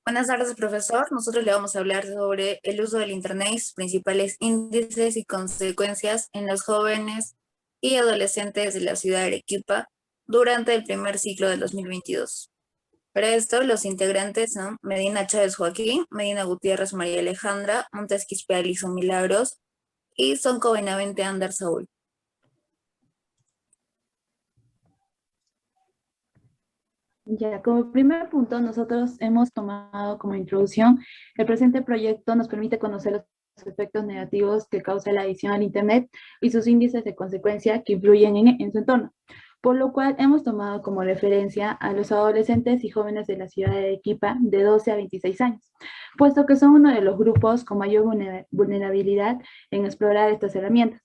Buenas tardes, profesor. Nosotros le vamos a hablar sobre el uso del Internet y sus principales índices y consecuencias en los jóvenes y adolescentes de la ciudad de Arequipa durante el primer ciclo del 2022. Para esto, los integrantes son Medina Chávez Joaquín, Medina Gutiérrez María Alejandra, Montes Quispe Alison Milagros y Sonco Benavente Ander Saúl. Ya, como primer punto, nosotros hemos tomado como introducción, el presente proyecto nos permite conocer los efectos negativos que causa la adicción al Internet y sus índices de consecuencia que influyen en su entorno, por lo cual hemos tomado como referencia a los adolescentes y jóvenes de la ciudad de Arequipa de 12 a 26 años, puesto que son uno de los grupos con mayor vulnerabilidad en explorar estas herramientas.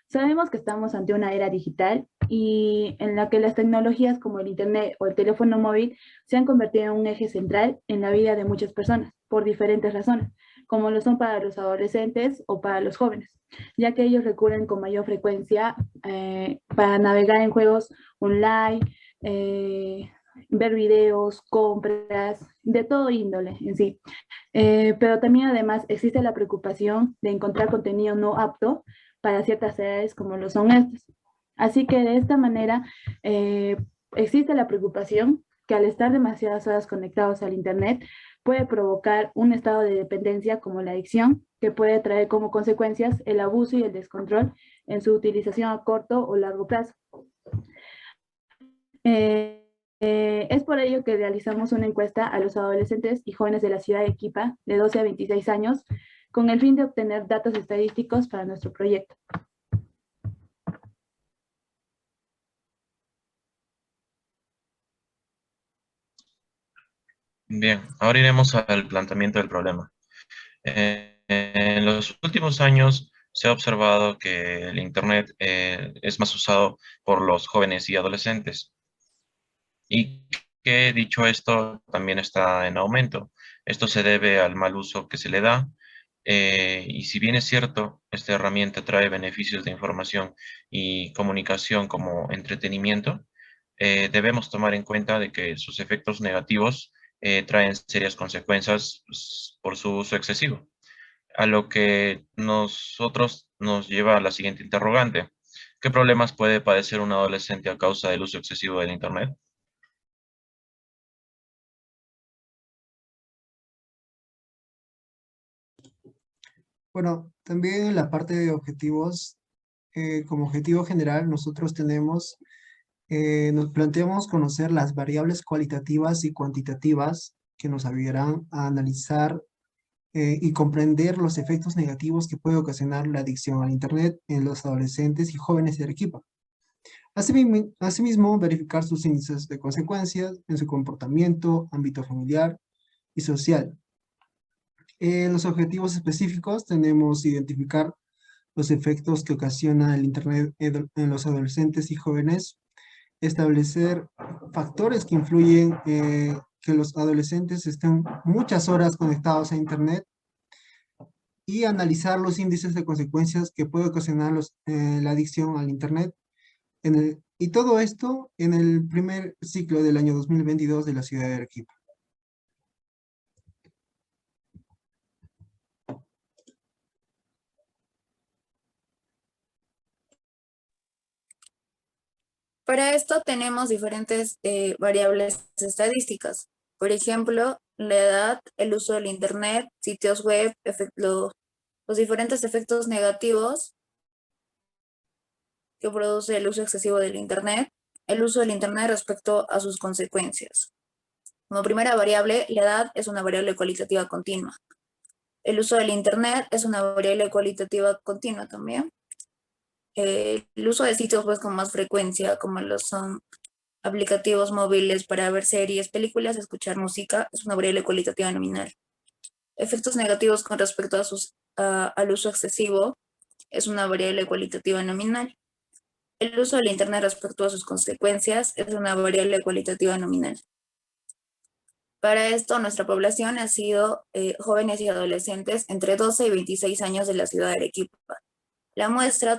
Sabemos que estamos ante una era digital y en la que las tecnologías como el Internet o el teléfono móvil se han convertido en un eje central en la vida de muchas personas, por diferentes razones, como lo son para los adolescentes o para los jóvenes, ya que ellos recurren con mayor frecuencia para navegar en juegos online, ver videos, compras, de todo índole en sí. Pero también además existe la preocupación de encontrar contenido no apto para ciertas edades como lo son estas. Así que de esta manera existe la preocupación que al estar demasiadas horas conectados al Internet puede provocar un estado de dependencia como la adicción, que puede traer como consecuencias el abuso y el descontrol en su utilización a corto o largo plazo. Es por ello que realizamos una encuesta a los adolescentes y jóvenes de la ciudad de Arequipa de 12 a 26 años con el fin de obtener datos estadísticos para nuestro proyecto. Bien, ahora iremos al planteamiento del problema. En los últimos años se ha observado que el Internet es más usado por los jóvenes y adolescentes y que dicho esto también está en aumento. Esto se debe al mal uso que se le da y si bien es cierto, esta herramienta trae beneficios de información y comunicación como entretenimiento, debemos tomar en cuenta de que sus efectos negativos traen serias consecuencias pues, por su uso excesivo, a lo que nosotros nos lleva a la siguiente interrogante. ¿Qué problemas puede padecer un adolescente a causa del uso excesivo del Internet? Bueno, también en la parte de objetivos, como objetivo general, nosotros nos planteamos conocer las variables cualitativas y cuantitativas que nos ayudarán a analizar y comprender los efectos negativos que puede ocasionar la adicción al Internet en los adolescentes y jóvenes de Arequipa. Asimismo, verificar sus índices de consecuencias en su comportamiento, ámbito familiar y social. En los objetivos específicos tenemos identificar los efectos que ocasiona el Internet en los adolescentes y jóvenes, establecer factores que influyen que los adolescentes estén muchas horas conectados a Internet y analizar los índices de consecuencias que puede ocasionar la adicción al Internet. Y todo esto en el primer ciclo del año 2022 de la ciudad de Arequipa. Para esto tenemos diferentes variables estadísticas. Por ejemplo, la edad, el uso del Internet, sitios web, los diferentes efectos negativos que produce el uso excesivo del Internet, el uso del Internet respecto a sus consecuencias. Como primera variable, la edad es una variable cualitativa continua. El uso del Internet es una variable cualitativa continua también. El uso de sitios web con más frecuencia, como lo son aplicativos móviles para ver series, películas, escuchar música, es una variable cualitativa nominal. Efectos negativos con respecto al uso excesivo es una variable cualitativa nominal. El uso del Internet respecto a sus consecuencias es una variable cualitativa nominal. Para esto, nuestra población ha sido jóvenes y adolescentes entre 12 y 26 años de la ciudad de Arequipa. La muestra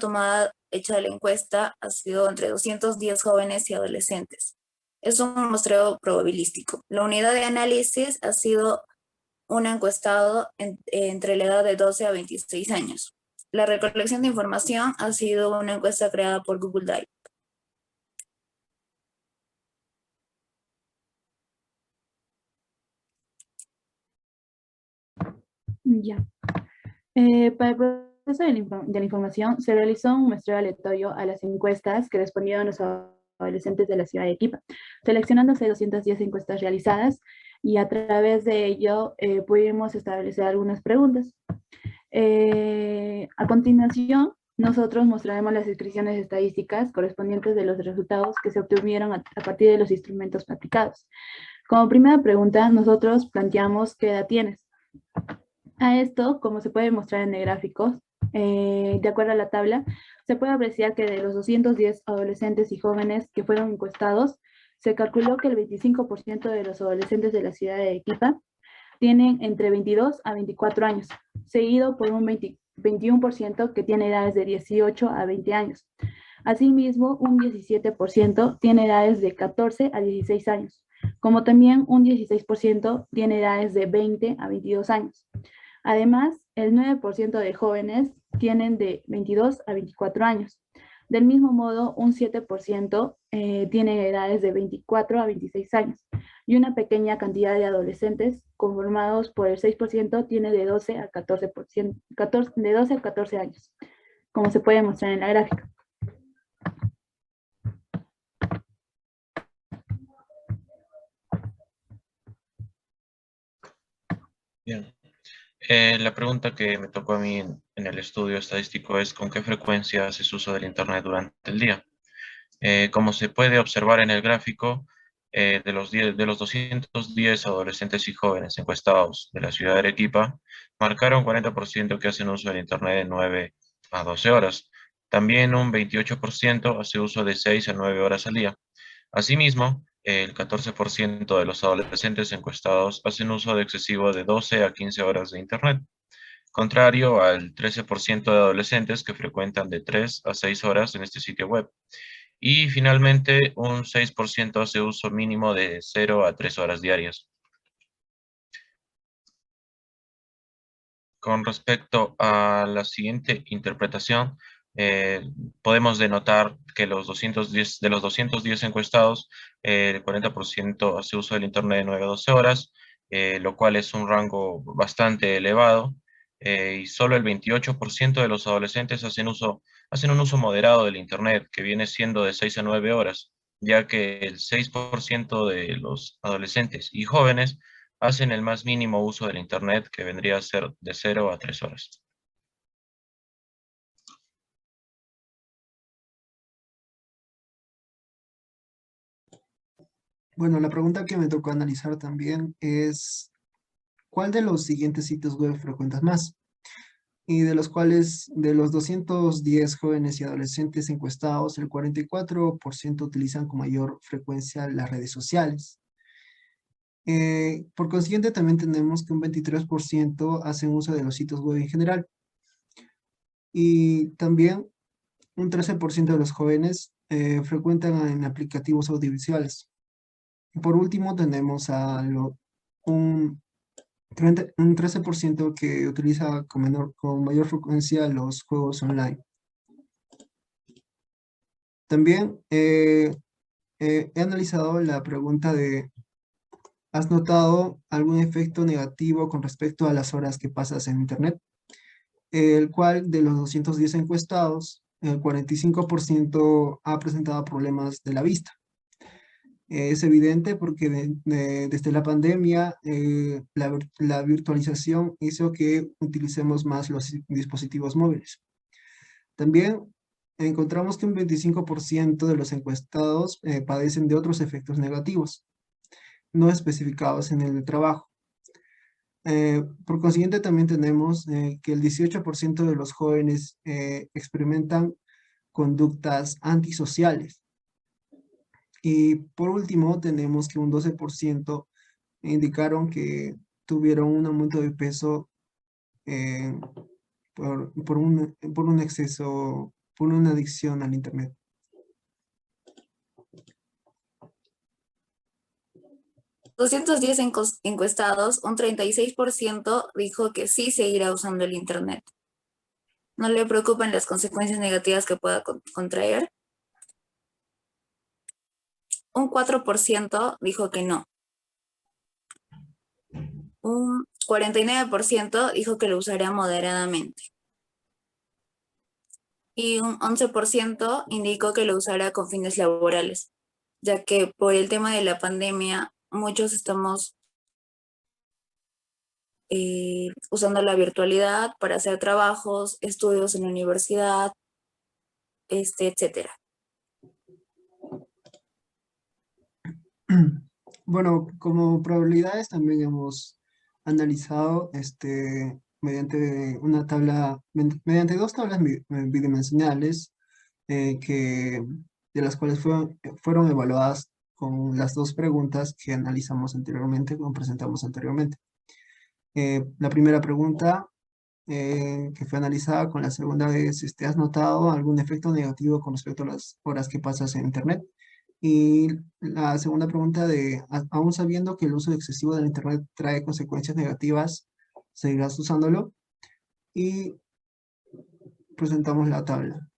hecha de la encuesta ha sido entre 210 jóvenes y adolescentes. Es un muestreo probabilístico. La unidad de análisis ha sido un encuestado entre la edad de 12 a 26 años. La recolección de información ha sido una encuesta creada por Google Drive. Ya. Para el proceso de la información se realizó un muestreo aleatorio a las encuestas que respondieron los adolescentes de la ciudad de Arequipa, seleccionándose 210 encuestas realizadas y a través de ello pudimos establecer algunas preguntas. A continuación, nosotros mostraremos las descripciones estadísticas correspondientes de los resultados que se obtuvieron a partir de los instrumentos aplicados. Como primera pregunta, nosotros planteamos ¿qué edad tienes? A esto, como se puede mostrar en el gráfico, de acuerdo a la tabla, se puede apreciar que de los 210 adolescentes y jóvenes que fueron encuestados, se calculó que el 25% de los adolescentes de la ciudad de Arequipa tienen entre 22 a 24 años, seguido por un 21% que tiene edades de 18 a 20 años. Asimismo, un 17% tiene edades de 14 a 16 años, como también un 16% tiene edades de 20 a 22 años. Además, el 9% de jóvenes tienen de 22 a 24 años. Del mismo modo, un 7% tiene edades de 24 a 26 años. Y una pequeña cantidad de adolescentes, conformados por el 6%, tiene de 12 a 14 años, como se puede mostrar en la gráfica. Bien. La pregunta que me tocó a mí en el estudio estadístico es ¿con qué frecuencia haces uso del Internet durante el día? Como se puede observar en el gráfico, de los 210 adolescentes y jóvenes encuestados de la ciudad de Arequipa, marcaron 40% que hacen uso del Internet de 9 a 12 horas. También un 28% hace uso de 6 a 9 horas al día. Asimismo, el 14% de los adolescentes encuestados hacen uso de excesivo de 12 a 15 horas de Internet, contrario al 13% de adolescentes que frecuentan de 3 a 6 horas en este sitio web. Y finalmente, un 6% hace uso mínimo de 0 a 3 horas diarias. Con respecto a la siguiente interpretación, podemos denotar que de los 210 encuestados, el 40% hace uso del Internet de 9 a 12 horas, lo cual es un rango bastante elevado, y solo el 28% de los adolescentes hacen un uso moderado del Internet, que viene siendo de 6 a 9 horas, ya que el 6% de los adolescentes y jóvenes hacen el más mínimo uso del Internet, que vendría a ser de 0 a 3 horas. Bueno, la pregunta que me tocó analizar también es, ¿cuál de los siguientes sitios web frecuentas más? Y de los cuales, de los 210 jóvenes y adolescentes encuestados, el 44% utilizan con mayor frecuencia las redes sociales. Por consiguiente, también tenemos que un 23% hacen uso de los sitios web en general. Y también un 13% de los jóvenes frecuentan en aplicativos audiovisuales. Y por último, tenemos un 13% que utiliza con mayor frecuencia los juegos online. También he analizado la pregunta de, ¿has notado algún efecto negativo con respecto a las horas que pasas en Internet? El cual de los 210 encuestados, el 45% ha presentado problemas de la vista. Es evidente porque desde la pandemia la virtualización hizo que utilicemos más los dispositivos móviles. También encontramos que un 25% de los encuestados padecen de otros efectos negativos, no especificados en el trabajo. Por consiguiente, también tenemos que el 18% de los jóvenes experimentan conductas antisociales. Y por último, tenemos que un 12% indicaron que tuvieron un aumento de peso por un exceso, por una adicción al Internet. 210 encuestados, un 36% dijo que sí seguirá usando el Internet. No le preocupan las consecuencias negativas que pueda contraer. Un 4% dijo que no. Un 49% dijo que lo usará moderadamente. Y un 11% indicó que lo usará con fines laborales, ya que por el tema de la pandemia muchos estamos usando la virtualidad para hacer trabajos, estudios en la universidad, etcétera. Bueno, como probabilidades también hemos analizado mediante una tabla, mediante dos tablas bidimensionales de las cuales fueron evaluadas con las dos preguntas que analizamos anteriormente, como presentamos anteriormente. La primera pregunta que fue analizada con la segunda es, ¿has notado algún efecto negativo con respecto a las horas que pasas en Internet? Y la segunda pregunta de, aún sabiendo que el uso excesivo del Internet trae consecuencias negativas, ¿seguirás usándolo? Y presentamos la tabla,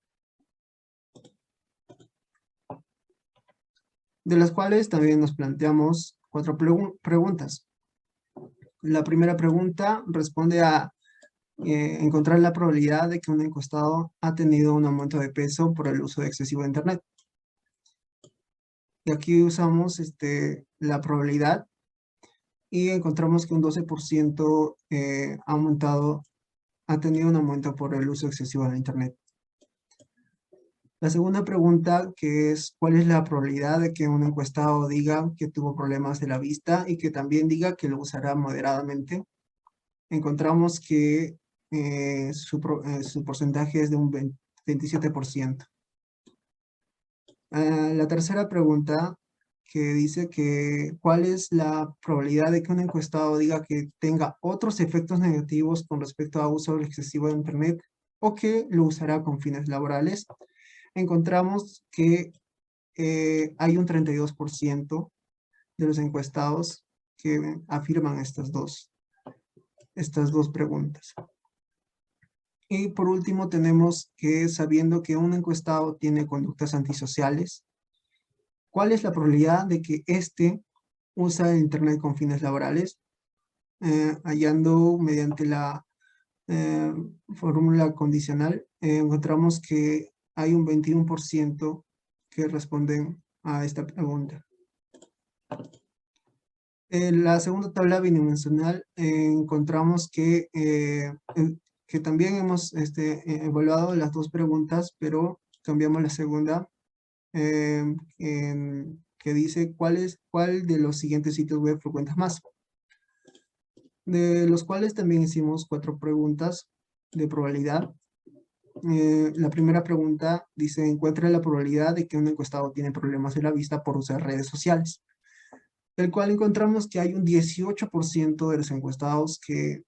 de las cuales también nos planteamos cuatro preguntas. La primera pregunta responde a encontrar la probabilidad de que un encuestado ha tenido un aumento de peso por el uso excesivo de Internet. Y aquí usamos la probabilidad y encontramos que un 12% ha tenido un aumento por el uso excesivo de Internet. La segunda pregunta, que es, ¿cuál es la probabilidad de que un encuestado diga que tuvo problemas de la vista y que también diga que lo usará moderadamente? Encontramos que su porcentaje es de un 27%. La tercera pregunta, que dice que ¿cuál es la probabilidad de que un encuestado diga que tenga otros efectos negativos con respecto a uso excesivo de Internet o que lo usará con fines laborales? Encontramos que hay un 32% de los encuestados que afirman estas dos preguntas. Y por último tenemos que, sabiendo que un encuestado tiene conductas antisociales, ¿cuál es la probabilidad de que éste usa el Internet con fines laborales? Hallando mediante la fórmula condicional, encontramos que hay un 21% que responden a esta pregunta. En la segunda tabla bidimensional encontramos que también hemos evaluado las dos preguntas, pero cambiamos la segunda, que dice cuál de los siguientes sitios web frecuentas más. De los cuales también hicimos 4 preguntas de probabilidad. La primera pregunta dice, encuentra la probabilidad de que un encuestado tiene problemas de la vista por usar redes sociales. El cual encontramos que hay un 18% de los encuestados que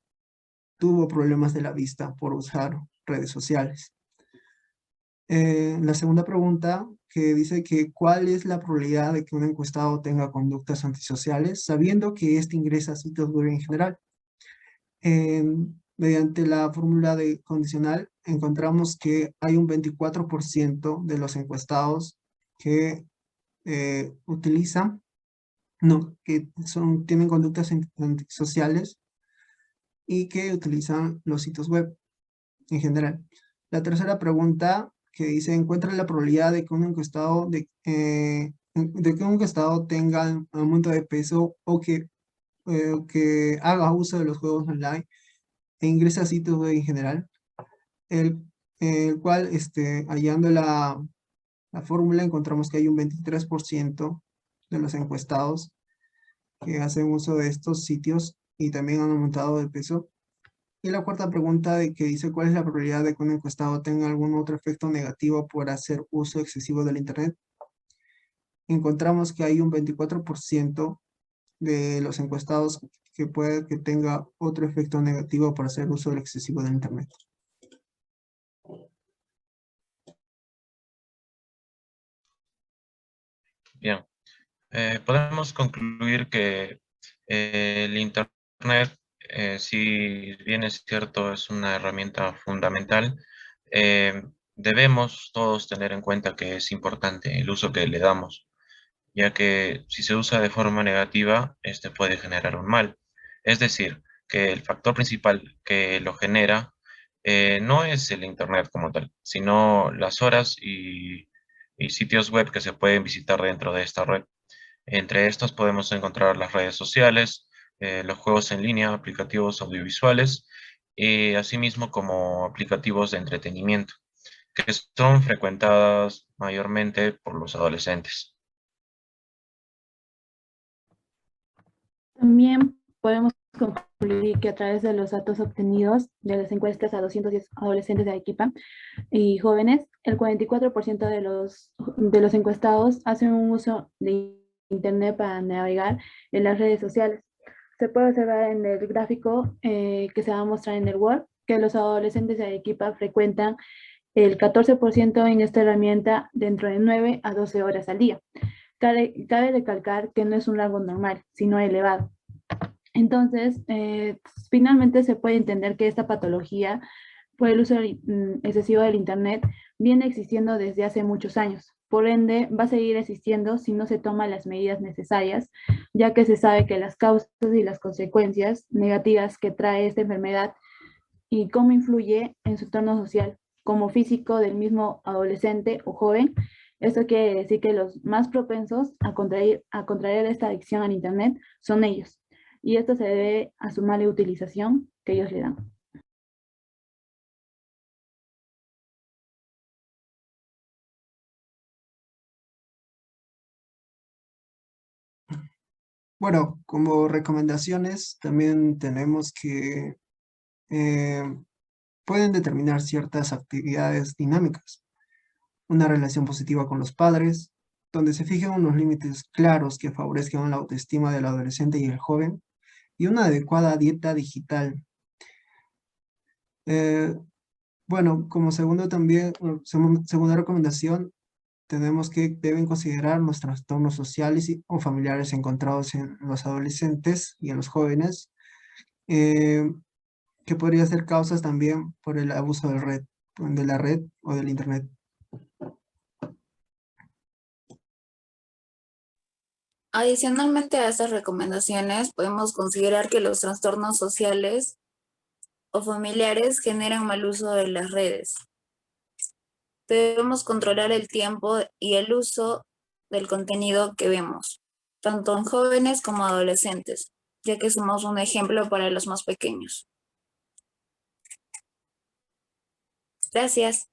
tuvo problemas de la vista por usar redes sociales. La segunda pregunta, que dice que ¿cuál es la probabilidad de que un encuestado tenga conductas antisociales, sabiendo que éste ingresa a sitios web en general? Mediante la fórmula de condicional, encontramos que hay un 24% de los encuestados que tienen conductas antisociales y que utilizan los sitios web en general. La tercera pregunta, que dice, encuentra la probabilidad de que un encuestado tenga un aumento de peso o que haga uso de los juegos online e ingresa a sitios web en general, el cual, hallando la fórmula, encontramos que hay un 23% de los encuestados que hacen uso de estos sitios y también han aumentado de peso. Y la cuarta pregunta, que dice, ¿cuál es la probabilidad de que un encuestado tenga algún otro efecto negativo por hacer uso excesivo del Internet? Encontramos que hay un 24% de los encuestados que puede que tenga otro efecto negativo por hacer uso del excesivo del Internet. Bien, podemos concluir que El Internet, si bien es cierto, es una herramienta fundamental, eh, debemos todos tener en cuenta que es importante el uso que le damos, ya que si se usa de forma negativa, este puede generar un mal. Es decir, que el factor principal que lo genera no es el Internet como tal, sino las horas y sitios web que se pueden visitar dentro de esta red. Entre estos podemos encontrar las redes sociales, los juegos en línea, aplicativos audiovisuales y asimismo como aplicativos de entretenimiento, que son frecuentadas mayormente por los adolescentes. También podemos concluir que a través de los datos obtenidos de las encuestas a 210 adolescentes de Arequipa y jóvenes, el 44% de los encuestados hacen un uso de Internet para navegar en las redes sociales. Se puede observar en el gráfico que se va a mostrar en el Word que los adolescentes de Arequipa frecuentan el 14% en esta herramienta dentro de 9 a 12 horas al día. Cabe recalcar que no es un rango normal, sino elevado. Entonces, finalmente se puede entender que esta patología por el uso excesivo del Internet viene existiendo desde hace muchos años. Por ende, va a seguir existiendo si no se toman las medidas necesarias, ya que se sabe que las causas y las consecuencias negativas que trae esta enfermedad y cómo influye en su entorno social, como físico del mismo adolescente o joven. Esto quiere decir que los más propensos a contraer esta adicción al Internet son ellos. Y esto se debe a su mala utilización que ellos le dan. Bueno, como recomendaciones también tenemos que eh, pueden determinar ciertas actividades dinámicas, una relación positiva con los padres, donde se fijen unos límites claros que favorezcan la autoestima del adolescente y el joven, y una adecuada dieta digital. Eh, bueno, como segundo también, segunda recomendación, tenemos que deben considerar los trastornos sociales o familiares encontrados en los adolescentes y en los jóvenes, eh, que podría ser causas también por el abuso de la red o del Internet. Adicionalmente a estas recomendaciones, podemos considerar que los trastornos sociales o familiares generan mal uso de las redes. Debemos controlar el tiempo y el uso del contenido que vemos, tanto en jóvenes como adolescentes, ya que somos un ejemplo para los más pequeños. Gracias.